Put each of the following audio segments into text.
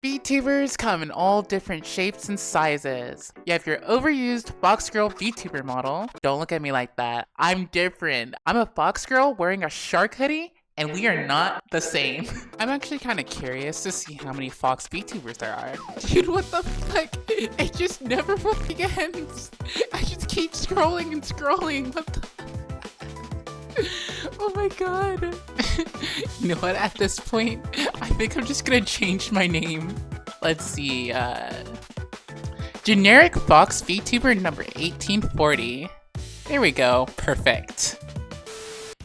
VTubers come in all different shapes and sizes. You have your overused Fox Girl VTuber model. Don't look at me like that. I'm different. I'm a Fox Girl wearing a shark hoodie, and we are not the same. I'm actually kind of curious to see how many Fox VTubers there are. Dude, what the fuck? It just never fucking ends. I just keep scrolling and scrolling. What the? Oh my god. You know what, at this point, I think I'm just gonna change my name. Let's see, generic Fox VTuber number 1840. There we go, perfect.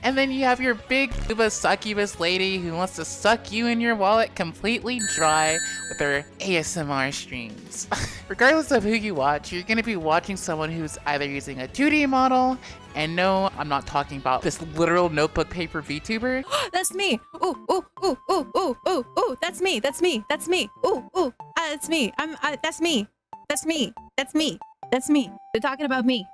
And then you have your big booba succubus lady who wants to suck you and your wallet completely dry with her ASMR streams. Regardless of who you watch, you're gonna be watching someone who's either using a 2D model, and no, I'm not talking about this literal notebook paper VTuber. That's me. Ooh, ooh, ooh, ooh, ooh, ooh, ooh. That's me. That's me. That's me. Ooh, ooh. That's me. That's me. That's me. That's me. That's me. They're talking about me.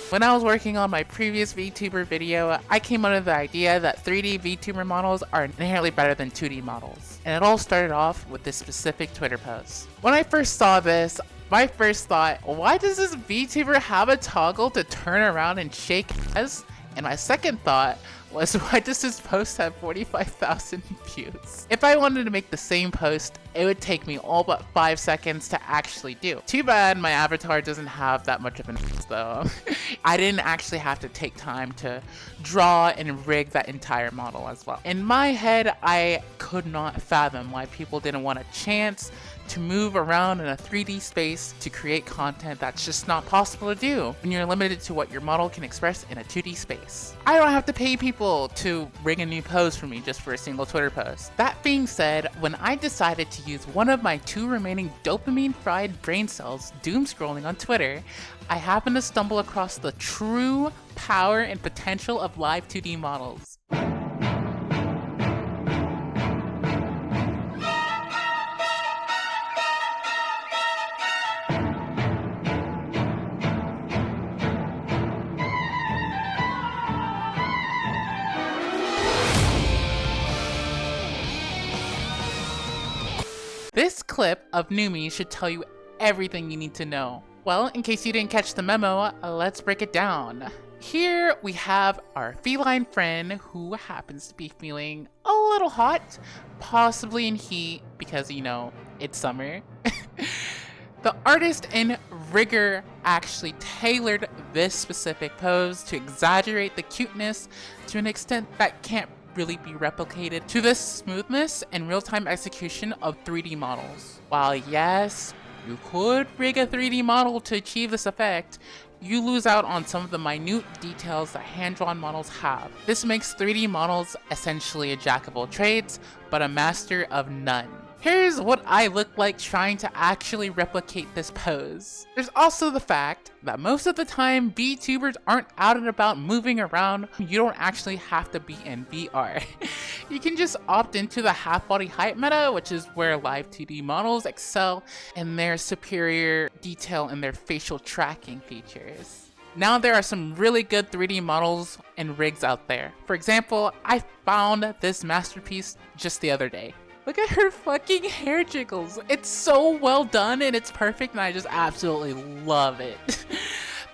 When I was working on my previous VTuber video, I came up with the idea that 3D VTuber models are inherently better than 2D models. And it all started off with this specific Twitter post. When I first saw this, my first thought, why does this VTuber have a toggle to turn around and shake hands? And my second thought was, why does this post have 45,000 views? If I wanted to make the same post, it would take me all but 5 seconds to actually do. Too bad my avatar doesn't have that much of an ass though. I didn't actually have to take time to draw and rig that entire model as well. In my head, I could not fathom why people didn't want a chance to move around in a 3D space to create content that's just not possible to do when you're limited to what your model can express in a 2D space. I don't have to pay people to rig a new pose for me just for a single Twitter post. That being said, when I decided to use one of my 2 remaining dopamine fried brain cells doom scrolling on Twitter, I happened to stumble across the true power and potential of live 2D models. This clip of Numi should tell you everything you need to know. Well, in case you didn't catch the memo, let's break it down. Here we have our feline friend who happens to be feeling a little hot, possibly in heat because, you know, it's summer. The artist and rigger actually tailored this specific pose to exaggerate the cuteness to an extent that can't really be replicated to the smoothness and real-time execution of 3D models. While yes, you could rig a 3D model to achieve this effect, you lose out on some of the minute details that hand-drawn models have. This makes 3D models essentially a jack of all trades, but a master of none. Here's what I look like trying to actually replicate this pose. There's also the fact that most of the time VTubers aren't out and about moving around. You don't actually have to be in VR. You can just opt into the half-body height meta, which is where live 2D models excel in their superior detail in their facial tracking features. Now there are some really good 3D models and rigs out there. For example, I found this masterpiece just the other day. Look at her fucking hair jiggles. It's so well done and it's perfect and I just absolutely love it.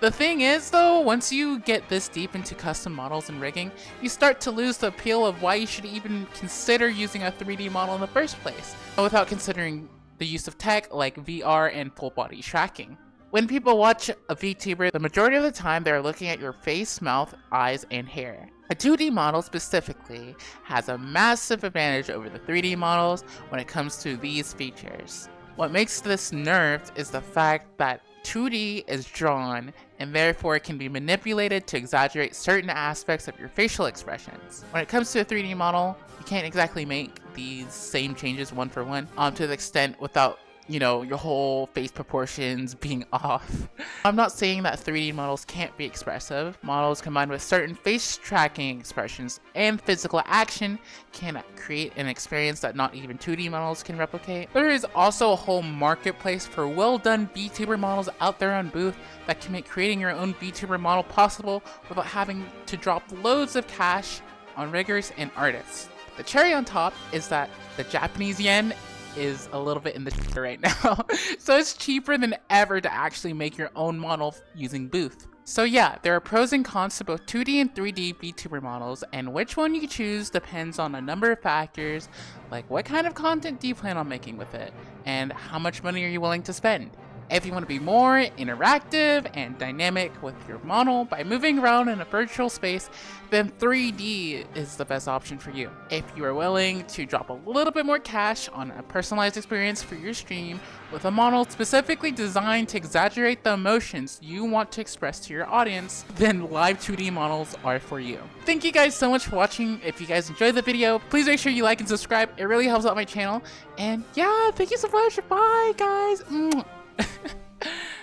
The thing is though, once you get this deep into custom models and rigging, you start to lose the appeal of why you should even consider using a 3D model in the first place, without considering the use of tech like VR and full body tracking. When people watch a VTuber, the majority of the time they're looking at your face, mouth, eyes, and hair. A 2D model specifically has a massive advantage over the 3D models when it comes to these features. What makes this nerfed is the fact that 2D is drawn and therefore it can be manipulated to exaggerate certain aspects of your facial expressions. When it comes to a 3D model, you can't exactly make these same changes one for one to the extent without you know, your whole face proportions being off. I'm not saying that 3D models can't be expressive. Models combined with certain face tracking expressions and physical action can create an experience that not even 2D models can replicate. There is also a whole marketplace for well done VTuber models out there on Booth that can make creating your own VTuber model possible without having to drop loads of cash on riggers and artists. The cherry on top is that the Japanese yen is a little bit in the right now, so it's cheaper than ever to actually make your own model using Booth. So yeah, there are pros and cons to both 2D and 3D VTuber models, and which one you choose depends on a number of factors, like what kind of content do you plan on making with it, and how much money are you willing to spend. If you want to be more interactive and dynamic with your model by moving around in a virtual space, then 3D is the best option for you. If you are willing to drop a little bit more cash on a personalized experience for your stream with a model specifically designed to exaggerate the emotions you want to express to your audience, then live 2D models are for you. Thank you guys so much for watching. If you guys enjoyed the video, please make sure you like and subscribe. It really helps out my channel. And yeah, thank you so much. Bye guys.